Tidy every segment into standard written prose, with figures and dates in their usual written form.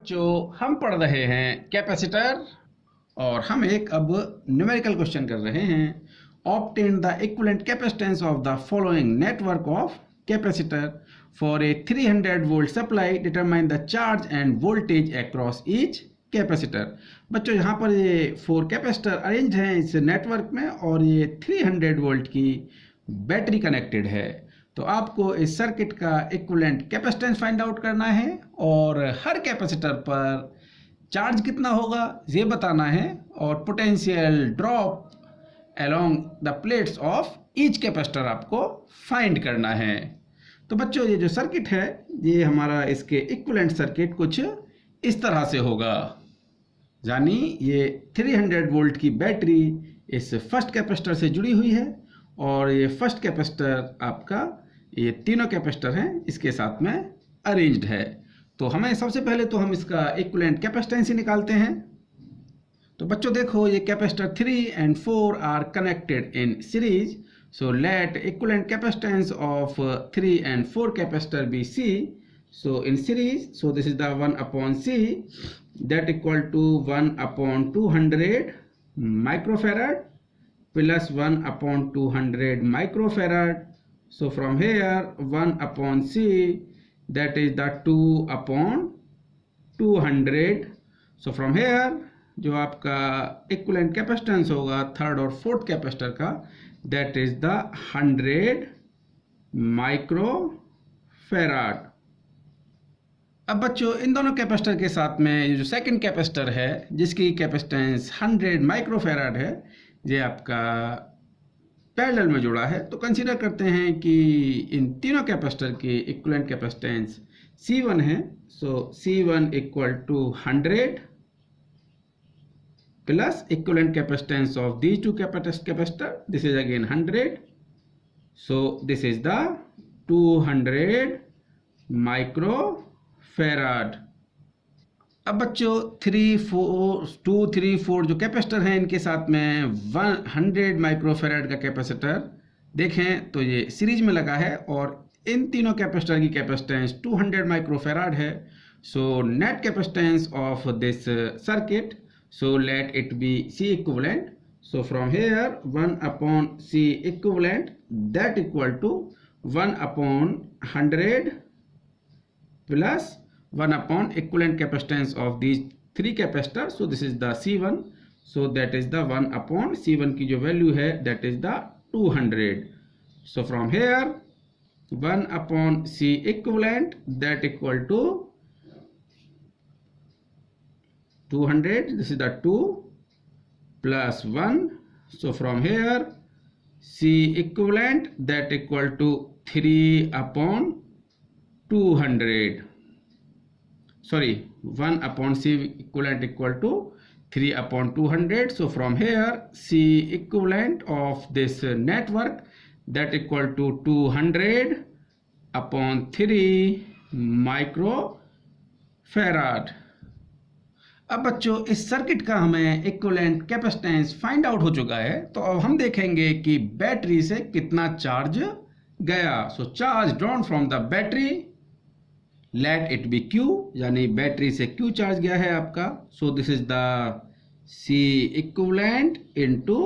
जो हम पढ़ रहे हैं कैपेसिटर और हम एक अब न्यूमेरिकल क्वेश्चन कर रहे हैं। Obtain the equivalent capacitance of the following network of capacitor for a 300 volt supply, determine the charge end voltage across each capacitor. बच्चों यहाँ पर ये 4 कैपेसिटर अरेंज हैं इस नेटवर्क में और ये 300 वोल्ट की बैटरी कनेक्टेड है। तो आपको इस सर्किट का इक्विवेलेंट कैपेसिटेंस फाइंड आउट करना है और हर कैपेसिटर पर चार्ज कितना होगा ये बताना है और potential drop along the plates of each capacitor आपको फाइंड करना है। तो बच्चों ये जो सर्किट है ये हमारा इसके इक्विवेलेंट सर्किट कुछ इस तरह से होगा, यानी ये 300 वोल्ट की बैटरी इस फर्स्ट कैपेसिटर से जुड़ी हुई है और ये फर्स्ट कैपेसिटर आपका ये तीनों कैपेसिटर हैं इसके साथ में अरेंज्ड है। तो हमें सबसे पहले तो हम इसका इक्विवेलेंट कैपेसिटेंस ही निकालते हैं। तो बच्चों देखो ये capacitor 3 and 4 are connected in series, so let equivalent capacitance of 3 and 4 capacitor be C. So in series, so this is the 1/C that equal to 1/200 microfarad plus 1/200 microfarad. So from here 1/C that is the 2/200. So from here जो आपका equivalent capacitance होगा third और fourth capacitor का that is the 100 microfarad. अब बच्चों इन दोनों capacitor के साथ में ये जो सेकंड कैपेसिटर है जिसकी कैपेसिटेंस 100 माइक्रोफैराड है ये आपका पैरेलल में जुड़ा है। तो कंसीडर करते हैं कि इन तीनों कैपेसिटर की इक्विवेलेंट कैपेसिटेंस C1 है। So C1 equal to 100 plus equivalent capacitance of these two capacitor, this is again 100, so this is the 200 microfarad. अब बच्चों 2, 3, 4 जो कैपेसिटर हैं इनके साथ में 100 माइक्रोफैराड का कैपेसिटर देखें तो ये सीरीज में लगा है और इन तीनों कैपेसिटर की कैपेसिटेंस 200 माइक्रोफैराड है। So net capacitance of this circuit, so let it be C equivalent. So from here 1/C equivalent that equal to 1/100 plus 1 equivalent capacitance of these 3 capacitors. So this is the C1, so that is the 1/C1 की जो value है that is the 200. So from here 1/C equivalent that equal to 200, this is the 2 plus 1. So from here C equivalent that equal to 3/200. Sorry, 1/C equivalent equal to 3/200. So from here C equivalent of this network that equal to 200/3 microfarad. अब बच्चों इस circuit का हमें equivalent capacitance find out हो चुका है। तो अब हम देखेंगे कि बैटरी से कितना चार्ज गया। So charge drawn from the battery, let it be Q, यानी बैटरी से Q चार्ज गया है आपका। So this is the C equivalent into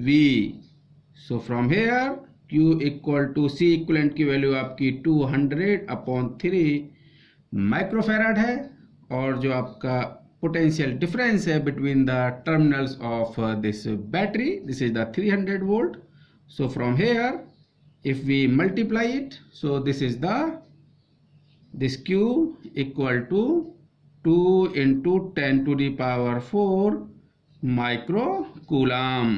V। So from here Q equal to C equivalent की value आपकी 200/3 microfarad है और जो आपका पोटेंशियल डिफरेंस है between the terminals of this battery, this is the 300 volt. So from here if we multiply it, so this is this Q equal to 2 into 10 to the power 4 microcoulomb.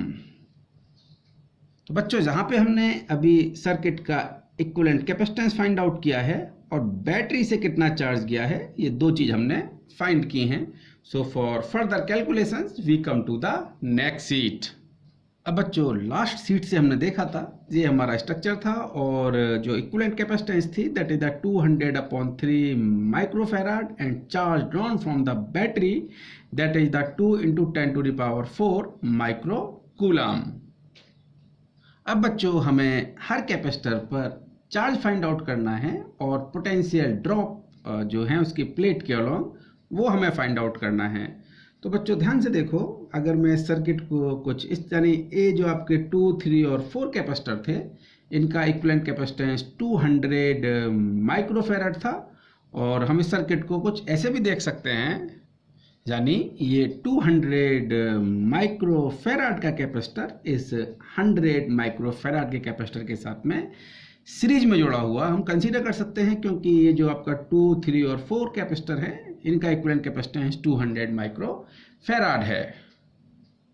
तो बच्चों जहां पे हमने अभी circuit का equivalent capacitance find out किया है और बैटरी से कितना चार्ज गया है ये दो चीज हमने फाइंड की हैं। So for further calculations we come to the next sheet. अब बच्चों लास्ट सीट से हमने देखा था ये हमारा स्ट्रक्चर था और जो इक्विवेलेंट कैपेसिटेंस थी that is the 200/3 microfarad and charge drawn from the battery that is the 2 into 10 to the power 4 microcoulomb. अब बच्चों हमें हर कैपेसिटर पर चार्ज फाइंड आउट करना है और पोटेंशियल ड्रॉप जो है उसकी प्लेट के अलोंग वो हमें फाइंड आउट करना है। तो बच्चों ध्यान से देखो, अगर मैं सर्किट को कुछ इस यानी ये जो आपके 2, 3 और 4 कैपेसिटर थे, इनका इक्विवेलेंट कैपेसिटेंस 200 माइक्रोफैराड था। और हम इस सर्किट को कुछ ऐसे भी देख सकते हैं, यानी ये 200 माइक्रोफैराड का कैपेसिटर इस 100 माइक्रोफैराड के कैपेसिटर के साथ में सीरीज में जोड़ा हुआ हम कंसीडर कर सकते हैं, क्योंकि ये जो आपका 2, 3 और 4 कैपेसिटर है, इनका इक्विवेलेंट कैपेसिटेंस 200 माइक्रोफैराड है।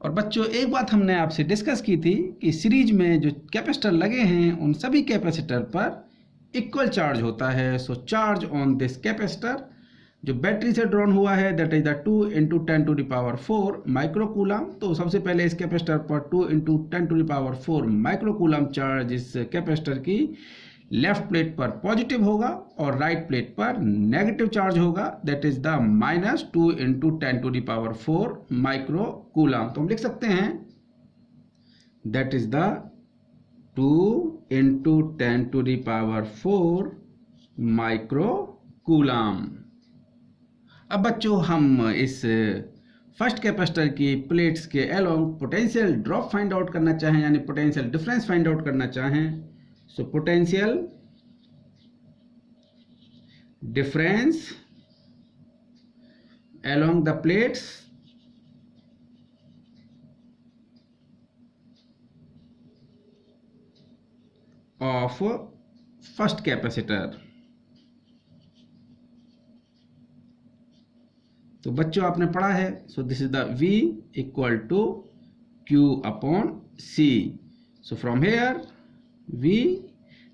और बच्चों एक बात हमने आपसे डिस्कस की थी कि सीरीज में जो कैपेसिटर लगे हैं उन सभी कैपेसिटर पर इक्वल चार्ज होता है। सो चार्ज ऑन दिस कैपेसिटर जो बैटरी से ड्रॉन हुआ है दैट इज द 2 × 10⁴ माइक्रोकूलम। तो सबसे पहले इस कैपेसिटर पर 2 × 10⁴ माइक्रोकूलम चार्ज इस कैपेसिटर की लेफ्ट प्लेट पर पॉजिटिव होगा और राइट प्लेट पर नेगेटिव चार्ज होगा, दैट इज द -2 × 10⁴ माइक्रोकूलम। तो हम लिख सकते हैं दैट इज द 2 × 10⁴ माइक्रोकूलम। अब बच्चों हम इस फर्स्ट कैपेसिटर की प्लेट्स के along potential drop find out करना चाहें, यानी पोटेंशियल डिफरेंस फाइंड आउट करना चाहें। So potential difference along the plates of first capacitor. तो बच्चों आपने पढ़ा है, सो this is the V = Q/C। So from hair V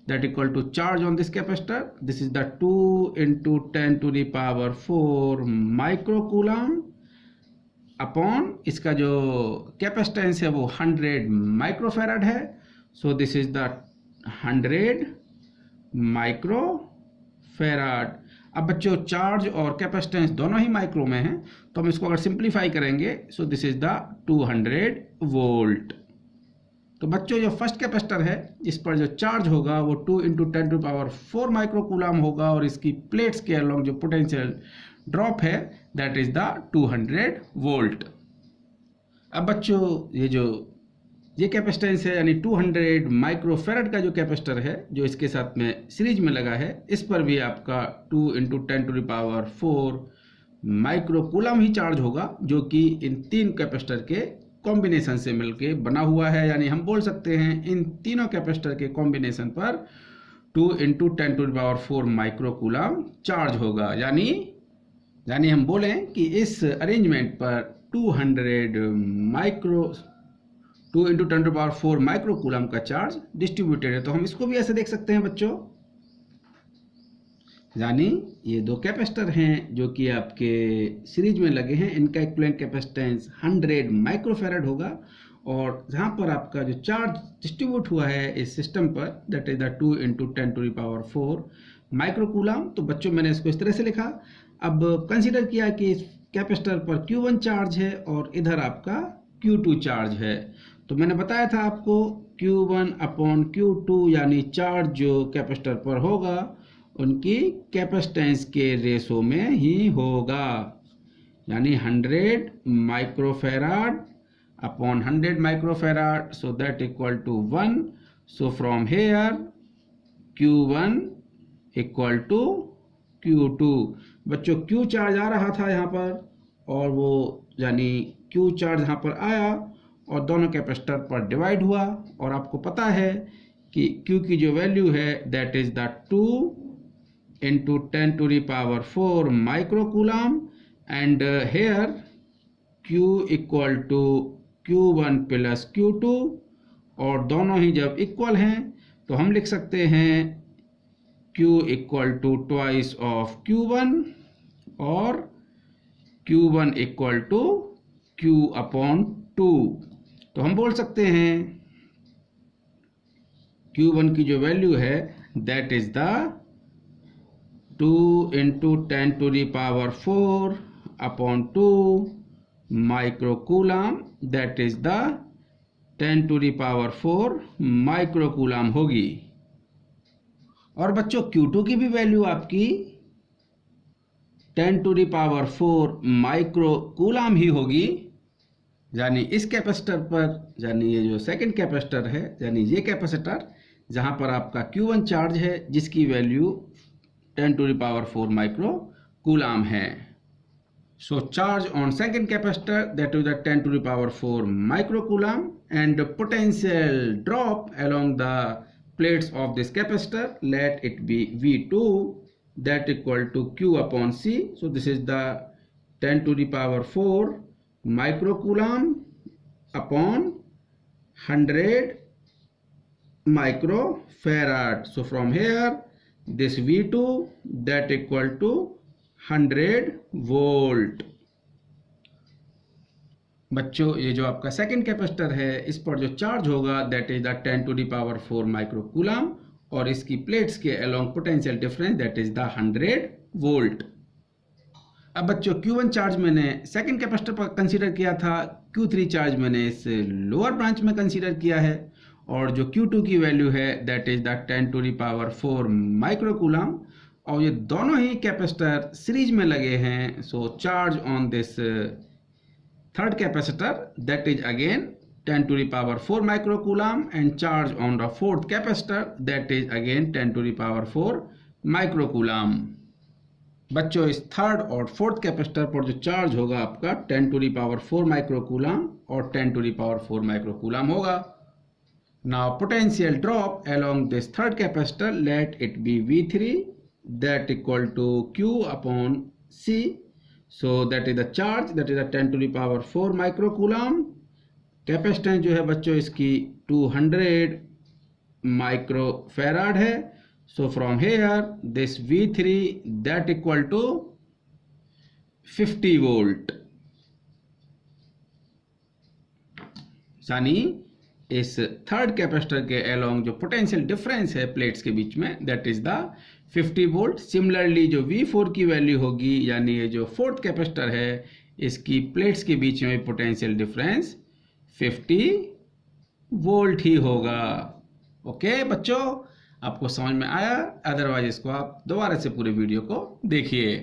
that equal to charge on this capacitor, this is the 2 × 10⁴ microcoulomb upon इसका जो capacitance है वो 100 microfarad है। सो दिस इज द 100 माइक्रोफैराड। अब बच्चों चार्ज और कैपेसिटेंस दोनों ही माइक्रो में हैं, तो हम इसको अगर सिंप्लीफाई करेंगे सो दिस इज द 200 वोल्ट। तो बच्चों जो फर्स्ट कैपेसिटर है इस पर जो चार्ज होगा वो 2 × 10⁴ माइक्रोकूलम होगा और इसकी प्लेट्स के अलोंग जो पोटेंशियल ड्रॉप है दैट इज द 200 वोल्ट। अब बच्चों ये कैपेसिटेंस है यानी 200 माइक्रोफैराड का जो कैपेसिटर है जो इसके साथ में सीरीज में लगा है, इस पर भी आपका 2 × 10⁴ माइक्रोकूलम ही चार्ज होगा, जो कि इन तीन कैपेसिटर के कॉम्बिनेशन से मिलके बना हुआ है। यानी हम बोल सकते हैं इन तीनों कैपेसिटर के कॉम्बिनेशन पर 2 × 10⁴ माइक्रोकूलम चार्ज होगा। यानी हम बोलें कि इस अरेंजमेंट पर 2 × 10⁴ माइक्रोकूलम का चार्ज डिस्ट्रीब्यूटेड है। तो हम इसको भी ऐसे देख सकते हैं बच्चों, यानी ये दो कैपेसिटर हैं जो कि आपके सीरीज में लगे हैं, इनका इक्विवेलेंट कैपेसिटेंस 100 माइक्रोफैराड होगा और जहाँ पर आपका जो चार्ज डिस्ट्रीब्यूट हुआ है इस सिस्टम पर दैट इज द 2 × 10⁴ माइक्रोकूलम। तो बच्चों मैंने इसको इस तरह से लिखा। अब कंसीडर किया कि इस कैपेसिटर पर Q1 चार्ज है और इधर आपका Q2 चार्ज है। तो मैंने बताया था आपको Q1/Q2 यानी चार्ज जो कैपेसिटर पर होगा उनकी कैपेसिटेंस के रेशो में ही होगा, यानी 100 microfarad upon 100 microfarad, so that equal to 1। So from here Q1 = Q2। बच्चों Q चार्ज आ रहा था यहाँ पर और वो यानी Q चार्ज यहाँ पर आया और दोनों कैपेसिटर पर डिवाइड हुआ और आपको पता है कि Q की जो वैल्यू है that is the 2 × 10⁴ microcoulomb and here Q = Q1 + Q2 और दोनों ही जब इक्वल हैं तो हम लिख सकते हैं Q = twice of Q1 और Q1 = Q/2। तो हम बोल सकते हैं Q1 की जो वैल्यू है that is the 2 × 10⁴/2 microcoulomb, that is the 10⁴ microcoulomb होगी। और बच्चों Q2 की भी वैल्यू आपकी 10⁴ माइक्रो कूलाम ही होगी। यानी इस कैपेसिटर पर, यानी ये जो सेकंड कैपेसिटर है, यानी ये कैपेसिटर जहां पर आपका Q1 चार्ज है जिसकी वैल्यू 10⁴ माइक्रो कूलाम है। So charge on second capacitor, that is the 10⁴ micro coulomb, and the potential drop along the plates of this capacitor, let it be V2, that equal to Q upon C. So this is the 10⁴ micro coulomb upon 100 micro farad. So from here this V2 that equal to 100 volt. बच्चों ये जो आपका second capacitor है इस पर जो charge होगा that is the 10⁴ micro coulomb और इसकी प्लेट्स के along potential difference that is the 100 volt. अब बच्चों Q1 चार्ज मैंने सेकंड कैपेसिटर पर कंसीडर किया था, Q3 चार्ज मैंने इस लोअर ब्रांच में कंसीडर किया है और जो Q2 की वैल्यू है that is the 10⁴ micro coulomb और ये दोनों ही कैपेसिटर सीरीज में लगे हैं. So charge on this third capacitor that is again 10⁴ micro coulomb and charge on the fourth capacitor that is again 10⁴ micro coulomb. बच्चों इस थर्ड और फोर्थ कैपेसिटर पर जो चार्ज होगा आपका 10⁴ माइक्रो कूलाम और 10⁴ माइक्रो कूलाम होगा. Now potential drop along this third capacitor, let it be V3 that equal to Q upon C. So that is the charge, that is the 10⁴ micro coulomb. Capacitance जो है बच्चों इसकी 200 micro farad है. So from here this V3 that equal to 50 volt. यानी इस third capacitor के along जो potential difference है प्लेट्स के बीच में that is the 50 volt. Similarly जो V4 की वैल्यू होगी यानी ये जो फोर्थ कैपेसिटर है इसकी प्लेट्स के बीच में पोटेंशियल डिफरेंस 50 वोल्ट ही होगा. ओके बच्चों, आपको समझ में आया? अदरवाइज इसको आप दोबारा से पूरे वीडियो को देखिए.